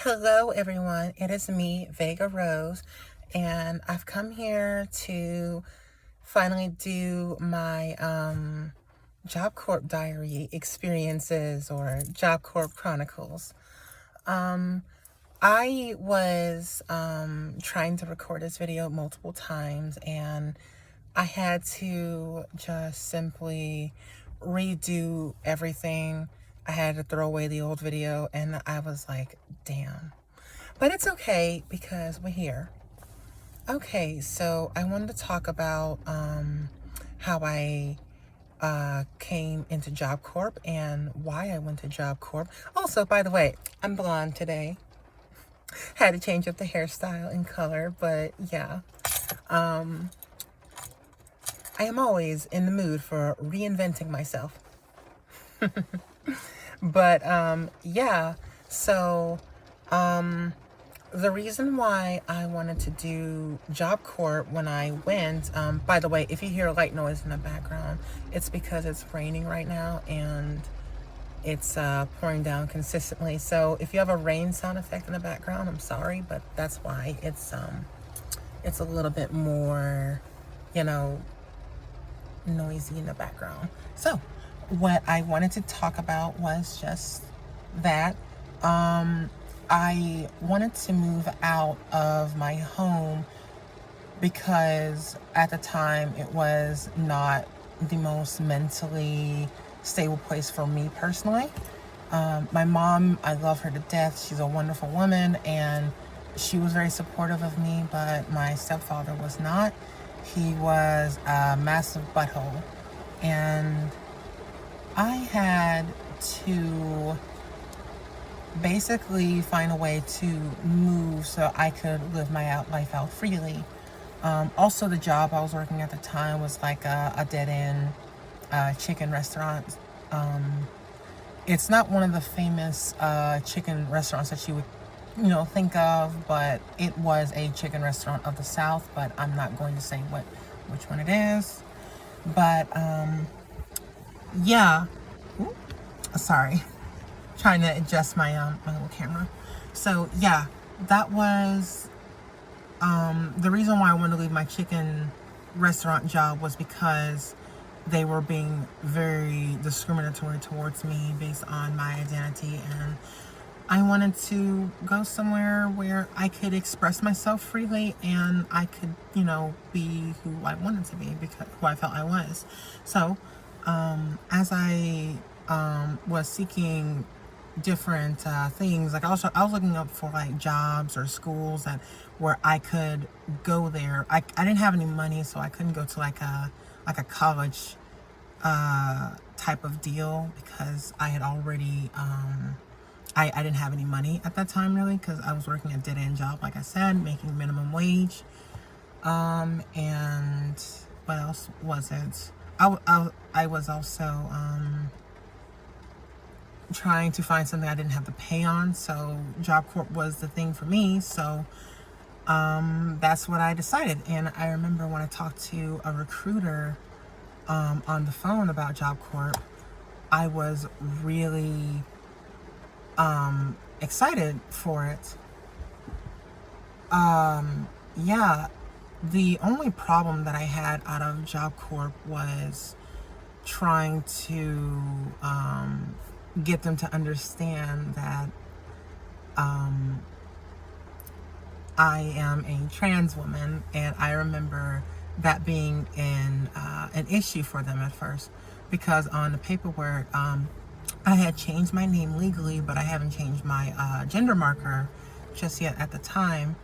Hello, everyone. It is me, Vega Rose, and I've come here to finally do my Job Corp Diary experiences or Job Corp Chronicles. I was trying to record this video multiple times, and I had to just simply redo everything. I had to throw away the old video, and I was like, damn. But it's okay because we're here. Okay, so I wanted to talk about how I came into Job Corp and why I went to Job Corp. Also, by the way, I'm blonde today. Had to change up the hairstyle and color, but yeah. I am always in the mood for reinventing myself. But yeah, so the reason why I wanted to do Job Corp when I went, by the way, if you hear light noise in the background, it's because it's raining right now and it's pouring down consistently. So if you have a rain sound effect in the background, I'm sorry, but that's why it's a little bit more, noisy in the background. So what I wanted to talk about was just that. I wanted to move out of my home because at the time it was not the most mentally stable place for me personally. My mom, I love her to death. She's a wonderful woman and she was very supportive of me, but my stepfather was not. He was a massive butthole, and I had to basically find a way to move so I could live my life out freely. Also, the job I was working at the time was like a dead-end chicken restaurant. It's not one of the famous chicken restaurants that you would, think of, but it was a chicken restaurant of the South, but I'm not going to say which one it is. But yeah. Ooh, sorry. Trying to adjust my my little camera. So yeah, that was the reason why I wanted to leave my chicken restaurant job, was because they were being very discriminatory towards me based on my identity, and I wanted to go somewhere where I could express myself freely and I could, be who I wanted to be, because who I felt I was. So as I was seeking different things, like I was looking up for like jobs or schools where I could go there. I didn't have any money, so I couldn't go to like a college type of deal, because I had already I didn't have any money at that time, really, because I was working a dead-end job, like I said, making minimum wage. And what else was it? I was also trying to find something I didn't have to pay on, so Job Corp was the thing for me. So that's what I decided. And I remember when I talked to a recruiter on the phone about Job Corp, I was really excited for it. Yeah, the only problem that I had out of Job Corp was trying to get them to understand that I am a trans woman, and I remember that being an issue for them at first, because on the paperwork I had changed my name legally, but I haven't changed my gender marker just yet at the time.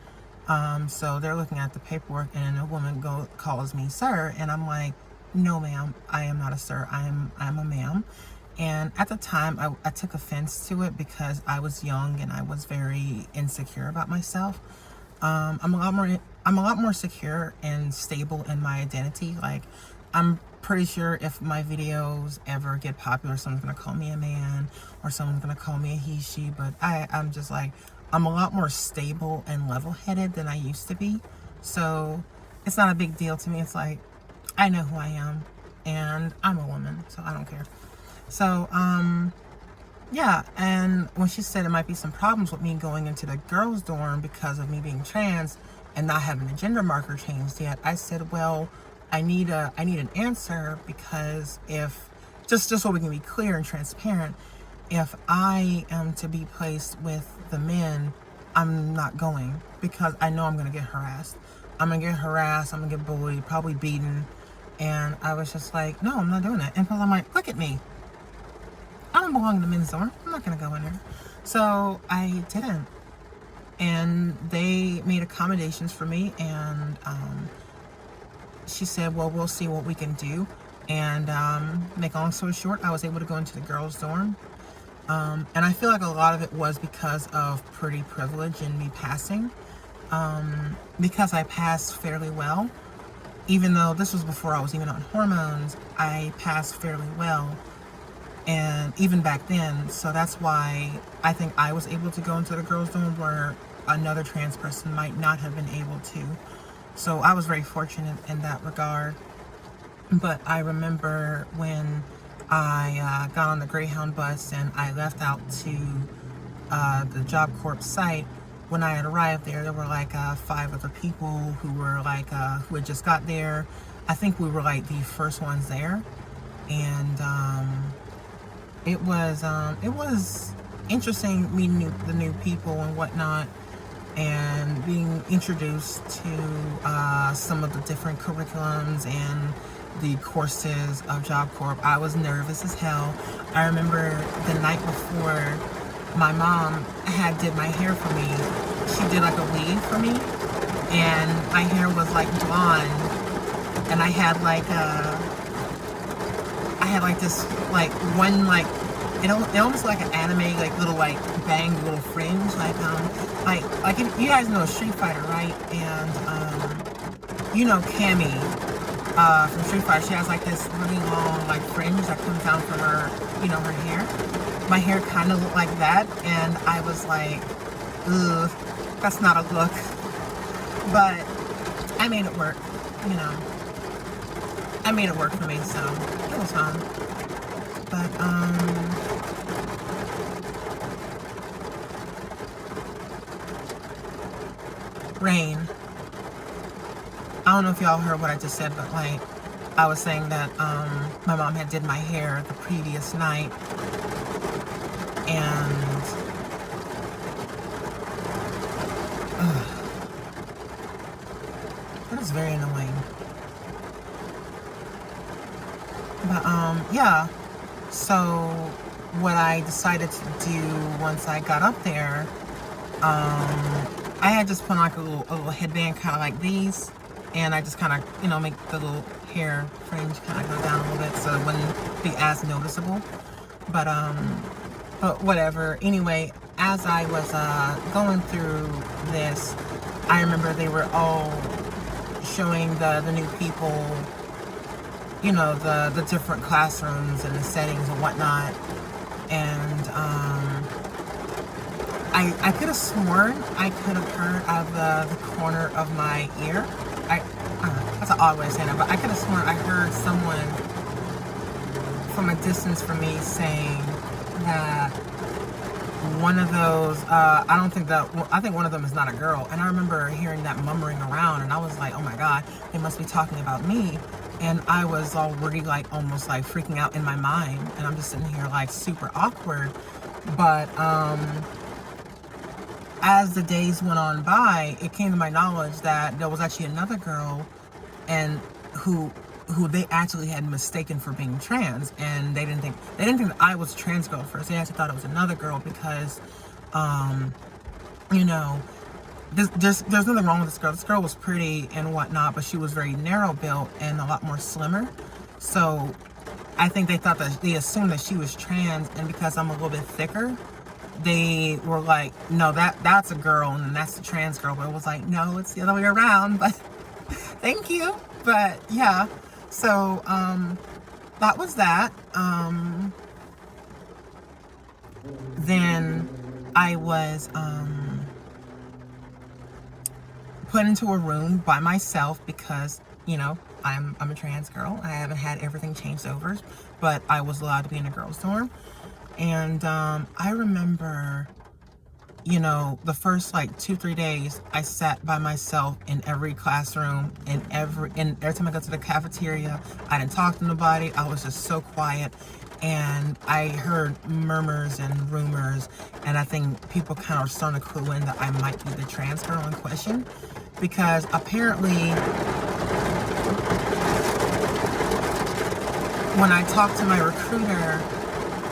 So they're looking at the paperwork, and a woman calls me sir, and I'm like, no ma'am, I am not a sir, I'm a ma'am. And at the time I took offense to it because I was young and I was very insecure about myself. I'm a lot more secure and stable in my identity. Like, I'm pretty sure if my videos ever get popular, someone's gonna call me a man or someone's gonna call me a he, she, but I'm just like, I'm a lot more stable and level-headed than I used to be. So it's not a big deal to me. It's like, I know who I am and I'm a woman, so I don't care. So yeah, and when she said there might be some problems with me going into the girls' dorm because of me being trans and not having the gender marker changed yet, I said, well, I need an answer, because if just so we can be clear and transparent, if I am to be placed with the men, I'm not going, because I know I'm gonna get harassed. I'm gonna get harassed. I'm gonna get bullied, probably beaten. And I was just like, no, I'm not doing that. And I'm like, look at me. I don't belong in the men's dorm. I'm not gonna go in there. So I didn't. And they made accommodations for me, and she said, well, we'll see what we can do. And make a long story short, I was able to go into the girls' dorm. And I feel like a lot of it was because of pretty privilege and me passing. Because I passed fairly well, even though this was before I was even on hormones, I passed fairly well. And even back then, so that's why I think I was able to go into the girls' dorm where another trans person might not have been able to. So I was very fortunate in that regard. But I remember when I got on the Greyhound bus and I left out to the Job Corp site. When I had arrived there, there were like 5 other people who were like who had just got there. I think we were like the first ones there, and it was interesting meeting the new people and whatnot, and being introduced to some of the different curriculums and the courses of Job Corp. I was nervous as hell. I remember the night before, my mom did my hair for me. She did like a weave for me, and my hair was like blonde, and I had this like one like it almost like an anime like little like bang little fringe like if you guys know Street Fighter, right? And you know Cammy from Street Fighter, she has like this really long like fringe that comes down from her, you know, her hair. My hair kind of looked like that, and I was like, ugh, that's not a look. But I made it work, you know. I made it work for me, so it was fun. But rain. I don't know if y'all heard what I just said, but like I was saying that my mom did my hair the previous night, and that was very annoying. But yeah, so what I decided to do once I got up there, I had just put on like a little headband, kind of like these, and I just kind of, you know, make the little hair fringe kind of go down a little bit so it wouldn't be as noticeable. But whatever. Anyway, as I was going through this, I remember they were all showing the new people, you know, the different classrooms and the settings and whatnot. And I could have sworn I could have heard out of the corner of my ear. That's an odd way of saying it, but I could have sworn I heard someone from a distance from me saying that one of those, I think one of them is not a girl. And I remember hearing that murmuring around, and I was like, oh my God, they must be talking about me. And I was already like almost like freaking out in my mind, and I'm just sitting here like super awkward. But as the days went on by, it came to my knowledge that there was actually another girl, and who they actually had mistaken for being trans, and they didn't think that I was a trans girl at first. They actually thought it was another girl because, you know, there's nothing wrong with this girl. This girl was pretty and whatnot, but she was very narrow built and a lot more slimmer. So I think they assumed that she was trans, and because I'm a little bit thicker, they were like, no, that's a girl and that's the trans girl. But it was like, no, it's the other way around. But thank you. But yeah, so that was that. Then I was put into a room by myself because, you know, I'm a trans girl. I haven't had everything changed over, but I was allowed to be in a girls' dorm. And I remember, you know, the first like 2-3 days, I sat by myself in every classroom, and every time I got to the cafeteria, I didn't talk to nobody. I was just so quiet, and I heard murmurs and rumors, and I think people kind of starting to clue in that I might be the trans girl in question, because apparently when I talked to my recruiter,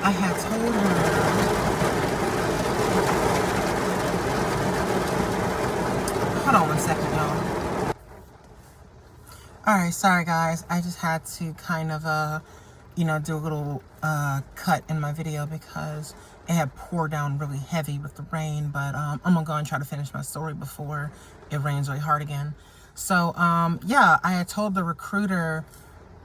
I had told her, hold on one second, y'all. All right, sorry guys. I just had to kind of, you know, do a little cut in my video because it had poured down really heavy with the rain. But I'm gonna go and try to finish my story before it rains really hard again. So yeah, I had told the recruiter,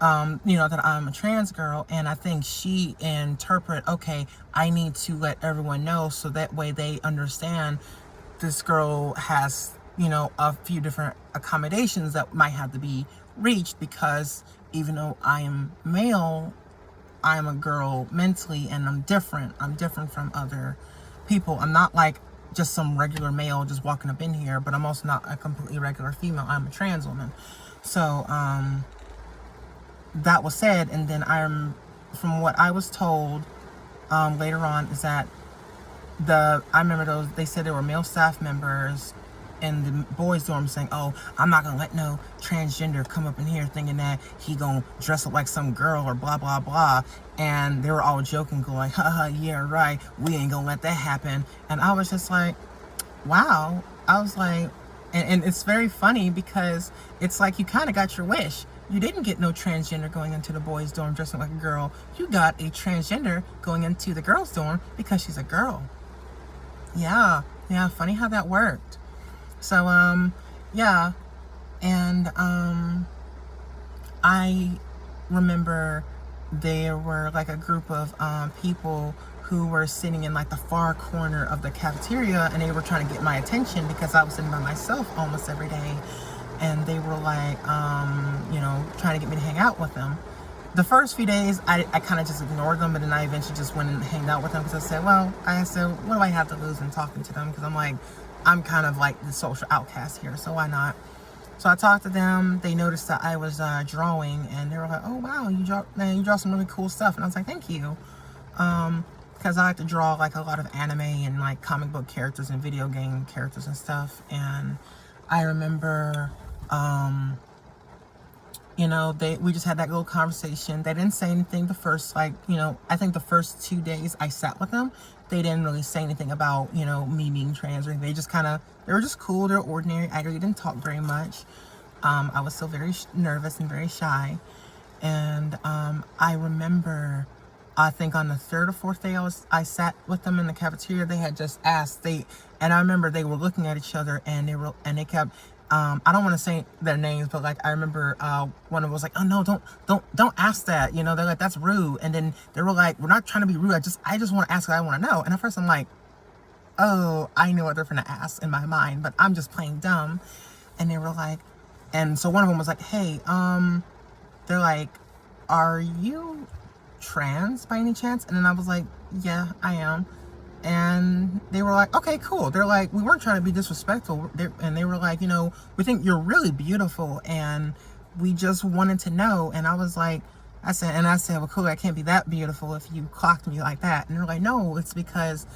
you know, that I'm a trans girl, and I think she interpret, okay, I need to let everyone know so that way they understand this girl has, you know, a few different accommodations that might have to be reached, because even though I am male, I am a girl mentally, and I'm different. I'm different from other people. I'm not like just some regular male just walking up in here, but I'm also not a completely regular female. I'm a trans woman. So that was said, and then from what I was told later on, is that I remember those, they said there were male staff members in the boys' dorm saying, oh, I'm not gonna let no transgender come up in here thinking that he gonna dress up like some girl or blah blah blah. And they were all joking, going, haha, yeah, right, we ain't gonna let that happen. And I was just like, wow. I was like, and it's very funny because it's like you kind of got your wish. You didn't get no transgender going into the boys' dorm dressing like a girl. You got a transgender going into the girls' dorm because she's a girl. Yeah, funny how that worked. So, yeah, and I remember there were like a group of people who were sitting in like the far corner of the cafeteria, and they were trying to get my attention because I was sitting by myself almost every day, and they were like, you know, trying to get me to hang out with them. The first few days, I kind of just ignored them, but then I eventually just went and hanged out with them because I said, what do I have to lose in talking to them? Because I'm like, I'm kind of like the social outcast here, so why not? So I talked to them. They noticed that I was drawing, and they were like, oh, wow, you draw some really cool stuff. And I was like, thank you. Because I like to draw like a lot of anime and like comic book characters and video game characters and stuff. And I remember, you know, we just had that little conversation. They didn't say anything the first, like, you know, I think the first 2 days I sat with them, they didn't really say anything about, you know, me being trans or anything. They just they were just cool. They're ordinary. I really didn't talk very much. I was still very nervous and very shy. And I remember, I think on the 3rd or 4th day I sat with them in the cafeteria, they had just asked, and I remember they were looking at each other, and they kept, I don't want to say their names, but like I remember one of them was like, oh no, don't ask that, you know, they're like, that's rude. And then they were like, we're not trying to be rude, I just want to ask what I want to know. And at first I'm like, oh, I know what they're gonna ask in my mind, but I'm just playing dumb. And they were like, and so one of them was like, hey, they're like, are you trans by any chance? And then I was like, yeah, I am. And they were like, okay, cool. They're like, we weren't trying to be disrespectful. And they were like, you know, we think you're really beautiful, and we just wanted to know. And I was like, I said, well, cool, I can't be that beautiful if you clocked me like that. And they're like, no, it's because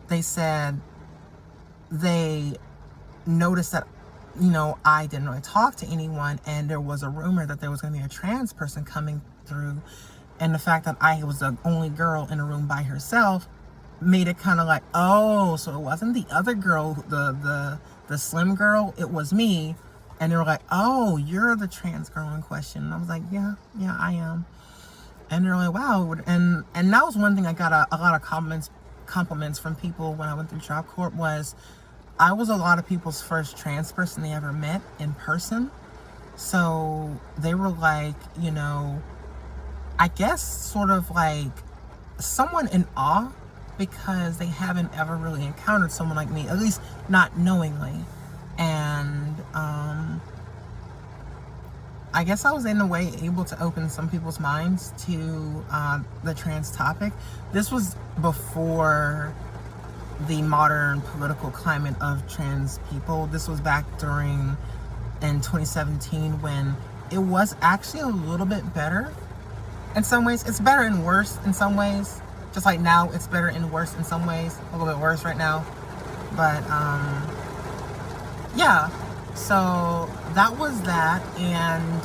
they said they noticed that, you know, I didn't really talk to anyone, and there was a rumor that there was going to be a trans person coming through. And the fact that I was the only girl in a room by herself made it kind of like, oh, so it wasn't the other girl, the slim girl, it was me. And they were like, oh, you're the trans girl in question. And I was like, yeah, I am. And they're like, wow. And that was one thing I got a lot of compliments from people when I went through Job Corp, was I was a lot of people's first trans person they ever met in person. So they were like, you know, I guess sort of like someone in awe, because they haven't ever really encountered someone like me, at least not knowingly. And I guess I was in a way able to open some people's minds to the trans topic. This was before the modern political climate of trans people. This was back in 2017 when it was actually a little bit better. In some ways, it's better and worse in some ways. Just like now, it's better and worse in some ways. A little bit worse right now. But, yeah. So, that was that. And,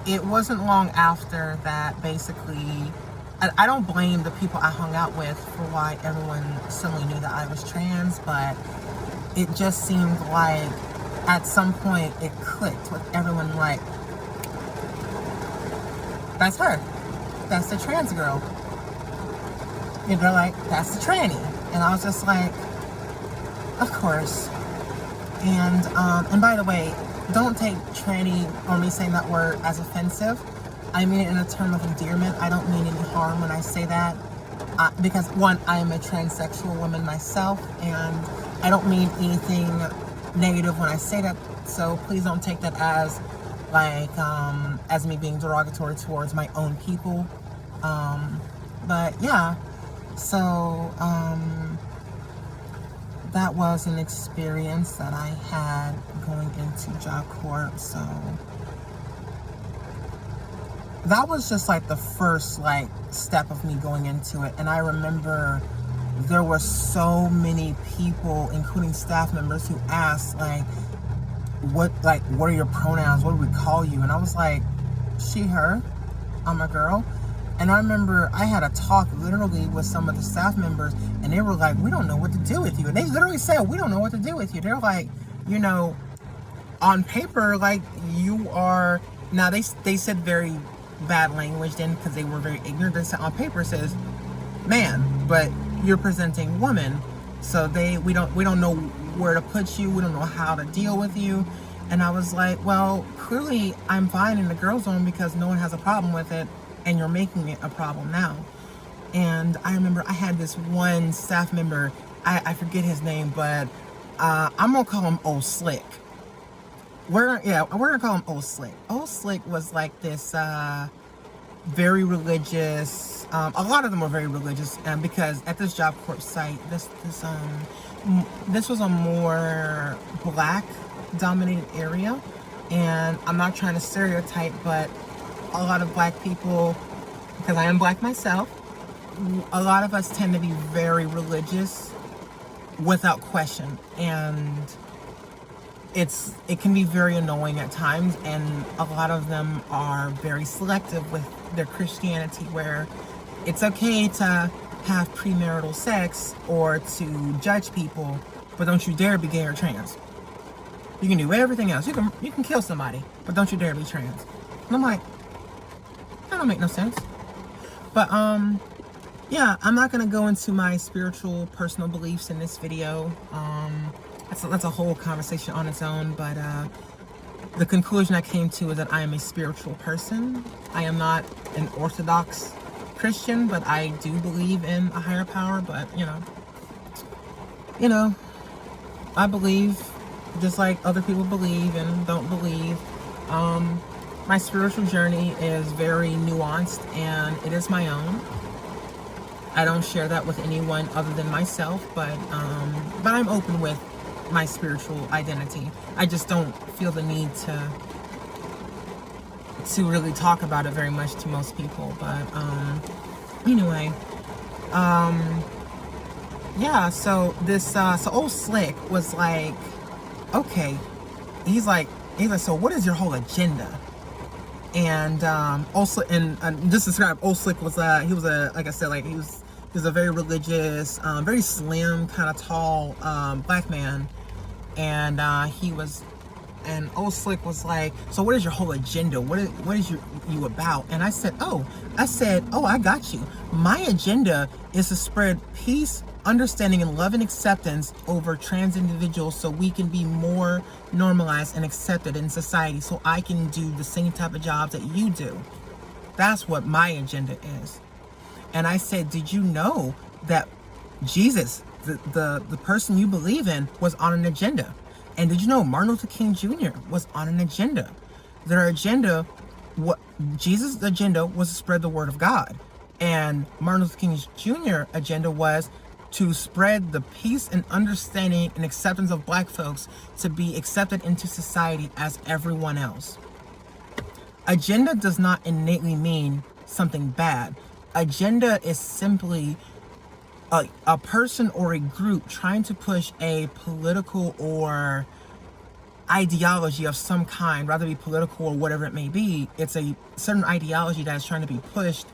it wasn't long after that, basically, I don't blame the people I hung out with for why everyone suddenly knew that I was trans, but it just seemed like at some point it clicked with everyone, like, that's her. That's the trans girl. And they're like, that's the tranny. And I was just like, of course. And by the way, don't take tranny or me saying that word as offensive. I mean it in a term of endearment. I don't mean any harm when I say that. Because one, I am a transsexual woman myself, and I don't mean anything negative when I say that. So please don't take that as like as me being derogatory towards my own people. But yeah, so that was an experience that I had going into Job Corp. So that was just like the first like step of me going into it. And I remember there were so many people, including staff members, who asked what are your pronouns? What do we call you? And I was like, she, her, I'm a girl. And I remember I had a talk literally with some of the staff members, and they were like, we don't know what to do with you. And they literally said, we don't know what to do with you. They're like, you know, on paper, like, you are, now they said very bad language then because they were very ignorant. They said on paper it says man, but you're presenting woman. So we don't know where to put you. We don't know how to deal with you. And I was like, well, clearly I'm fine in the girl zone because no one has a problem with it, and you're making it a problem now. And I remember I had this one staff member, I forget his name, but I'm gonna call him Old Slick. We're gonna call him Old Slick. Old Slick was like this very religious. A lot of them were very religious, because at this Job Corp site, this was a more black dominated area, and I'm not trying to stereotype, but a lot of black people, because I am black myself, a lot of us tend to be very religious without question, and it can be very annoying at times, and a lot of them are very selective with their Christianity, where it's okay to have premarital sex or to judge people, but don't you dare be gay or trans. You can do everything else. You can kill somebody, but don't you dare be trans. And I'm like, that don't make no sense. But yeah, I'm not gonna go into my spiritual personal beliefs in this video. That's a whole conversation on its own, but the conclusion I came to is that I am a spiritual person. I am not an Orthodox Christian, but I do believe in a higher power. But you know, I believe just like other people believe and don't believe. My spiritual journey is very nuanced, and it is my own. I don't share that with anyone other than myself, but I'm open with my spiritual identity. I just don't feel the need to really talk about it very much to most people. But anyway, yeah. So this so Old Slick was like, okay, he's like, so what is your whole agenda? And also, and just to describe, Old Slick was he was like I said, like he was a very religious, very slim, kind of tall black man, and Old Slick was like, so what is your whole agenda? What is you about? And I said, oh, I got you. My agenda is to spread peace, understanding, and love and acceptance over trans individuals, so we can be more normalized and accepted in society, so I can do the same type of jobs that you do. That's what my agenda is. And I said, did you know that Jesus, the person you believe in, was on an agenda? And did you know Martin Luther King Jr. was on an agenda? Their agenda, what Jesus' agenda was to spread the word of God. And Martin Luther King Jr. agenda was to spread the peace and understanding and acceptance of black folks to be accepted into society as everyone else. Agenda does not innately mean something bad. Agenda is simply a person or a group trying to push a political or ideology of some kind, rather be political or whatever it may be. It's a certain ideology that is trying to be pushed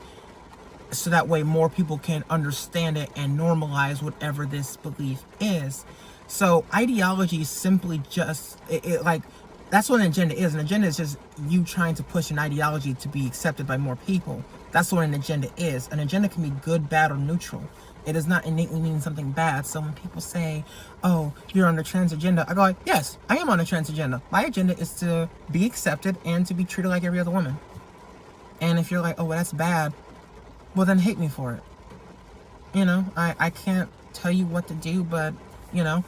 so that way more people can understand it and normalize whatever this belief is. So ideology is simply just like, that's what an agenda is. An agenda is just you trying to push an ideology to be accepted by more people. That's what an agenda is. An agenda can be good, bad, or neutral. It does not innately mean something bad. So when people say, oh, you're on the trans agenda, I go like, yes, I am on a trans agenda. My agenda is to be accepted and to be treated like every other woman. And if you're like, oh, well, that's bad, well, then hate me for it. You know, I can't tell you what to do, but, you know,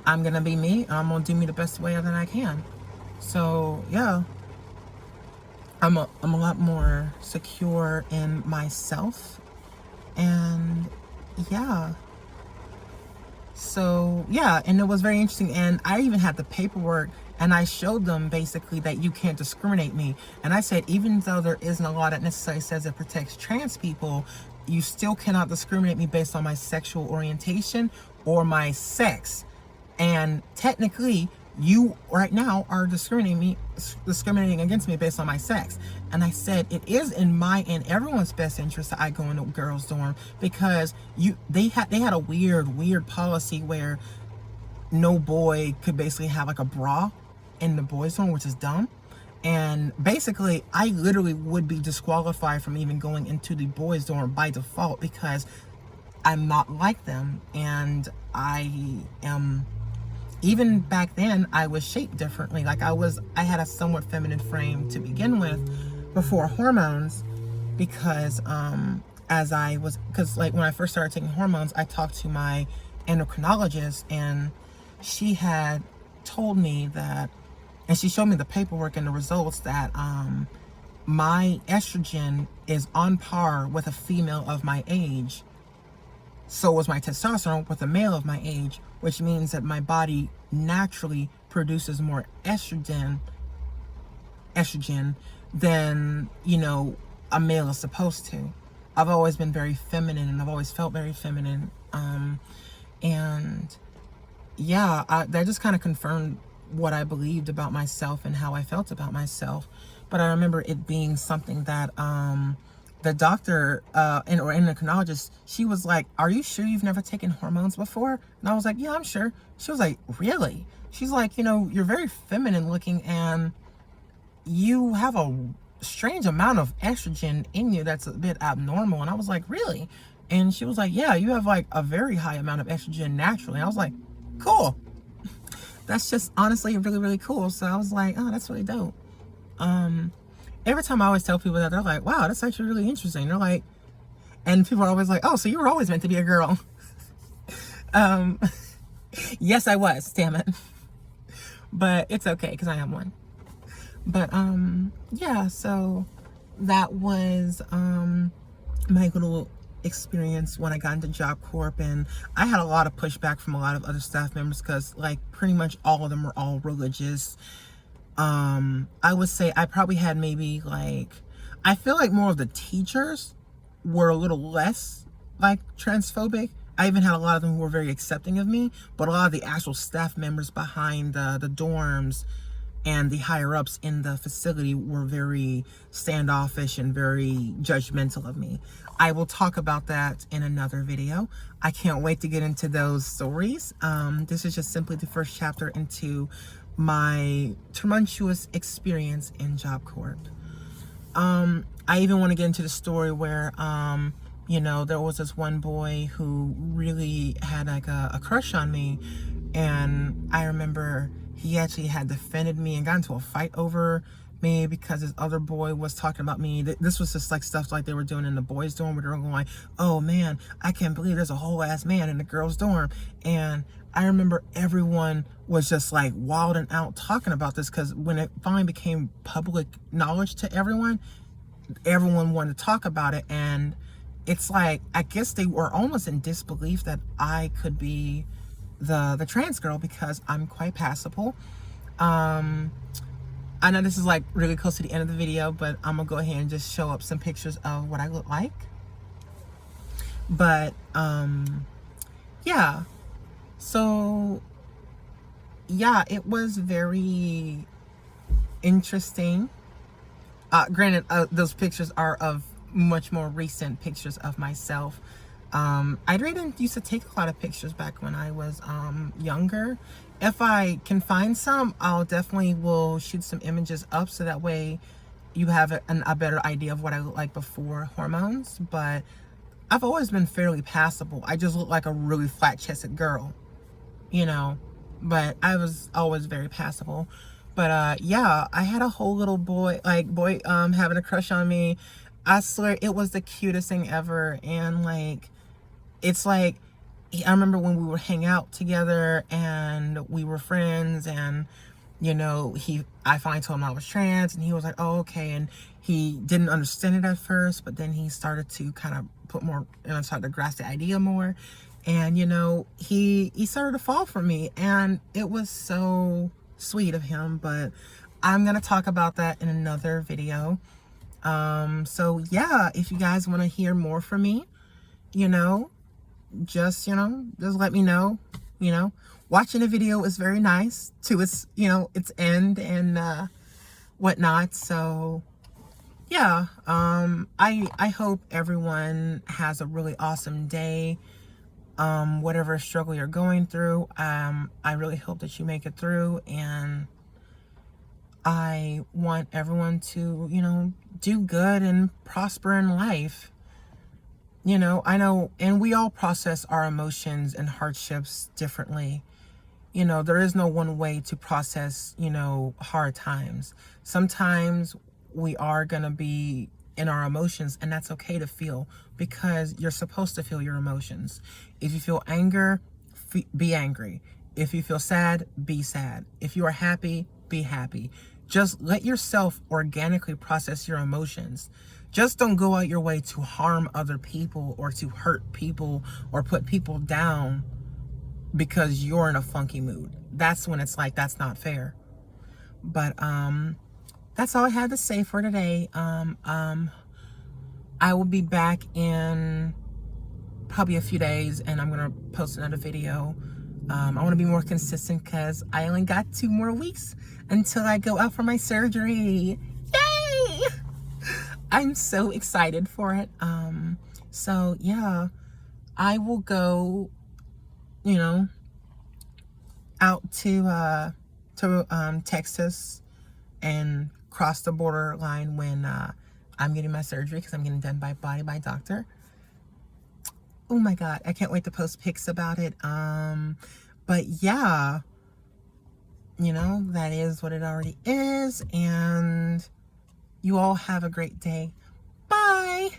I'm going to be me. And I'm going to do me the best way that I can. So, yeah. I'm a lot more secure in myself. And yeah. So yeah, and it was very interesting. And I even had the paperwork and I showed them basically that you can't discriminate me. And I said, even though there isn't a law that necessarily says it protects trans people, you still cannot discriminate me based on my sexual orientation or my sex. And technically, you right now are discriminating against me based on my sex. And I said it is in my and everyone's best interest that I go into a girls' dorm, because they had a weird policy where no boy could basically have like a bra in the boys' dorm, which is dumb. And basically, I literally would be disqualified from even going into the boys' dorm by default, because I'm not like them, and I am. Even back then, I was shaped differently. Like I had a somewhat feminine frame to begin with before hormones, because like when I first started taking hormones, I talked to my endocrinologist, and she had told me that, and she showed me the paperwork and the results, that my estrogen is on par with a female of my age. So was my testosterone with a male of my age, which means that my body naturally produces more estrogen than, you know, a male is supposed to. I've always been very feminine, and I've always felt very feminine. And yeah, that just kind of confirmed what I believed about myself and how I felt about myself. But I remember it being something that the doctor or endocrinologist, she was like, are you sure you've never taken hormones before? And I was like, yeah, I'm sure. She was like, really? She's like, you know, you're very feminine looking, and you have a strange amount of estrogen in you that's a bit abnormal. And I was like, really? And she was like, yeah, you have like a very high amount of estrogen naturally. And I was like, cool. That's just honestly really, really cool. So I was like, oh, that's really dope. Every time I always tell people that, they're like, wow, that's actually really interesting. They're like, and people are always like, oh, so you were always meant to be a girl. Yes, I was, damn it. But it's okay, because I am one. But yeah, so that was my little experience when I got into Job Corp. And I had a lot of pushback from a lot of other staff members, because like pretty much all of them were all religious. I would say I probably had maybe like, I feel like more of the teachers were a little less like transphobic. I even had a lot of them who were very accepting of me, but a lot of the actual staff members behind the dorms and the higher ups in the facility were very standoffish and very judgmental of me. I will talk about that in another video. I can't wait to get into those stories. This is just simply the first chapter into my tumultuous experience in Job Corp. I even want to get into the story where, you know, there was this one boy who really had like a crush on me. And I remember he actually had defended me and got into a fight over me because this other boy was talking about me. This was just like stuff like they were doing in the boys' dorm, where they were going like, oh man, I can't believe there's a whole ass man in the girls' dorm. And I remember everyone was just like wild and out talking about this, because when it finally became public knowledge to everyone, everyone wanted to talk about it. And it's like, I guess they were almost in disbelief that I could be the trans girl, because I'm quite passable. I know this is like really close to the end of the video, but I'm gonna go ahead and just show up some pictures of what I look like. But yeah, so yeah, it was very interesting. Granted, those pictures are of much more recent pictures of myself. I didn't used to take a lot of pictures back when I was younger. If I can find some, I'll definitely will shoot some images up, so that way you have a better idea of what I look like before hormones. But I've always been fairly passable. I just look like a really flat-chested girl, you know, but I was always very passable. But yeah, I had a whole little boy having a crush on me. I swear it was the cutest thing ever. And like, it's like, I remember when we would hang out together and we were friends, and you know, I finally told him I was trans, and he was like, oh, okay. And he didn't understand it at first, but then he started to kind of put more, started to grasp the idea more. And you know, he started to fall for me, and it was so sweet of him. But I'm gonna talk about that in another video. So yeah, if you guys want to hear more from me, just let me know. Watching a video is very nice to its its end and whatnot. So yeah, I hope everyone has a really awesome day. Whatever struggle you're going through, I really hope that you make it through, and I want everyone to do good and prosper in life. I know, and we all process our emotions and hardships differently. There is no one way to process, hard times. Sometimes we are going to be in our emotions, and that's okay to feel, because you're supposed to feel your emotions. If you feel anger, be angry. If you feel sad, be sad. If you are happy, be happy. Just let yourself organically process your emotions. Just don't go out your way to harm other people or to hurt people or put people down because you're in a funky mood. That's when it's like, that's not fair. But that's all I had to say for today. I will be back in probably a few days, and I'm gonna post another video. I want to be more consistent, because I only got 2 more weeks until I go out for my surgery. Yay! I'm so excited for it. So yeah, I will go, out to Texas and cross the border line when I'm getting my surgery, because I'm getting done by doctor. Oh my God, I can't wait to post pics about it. But yeah, that is what it already is. And you all have a great day. Bye.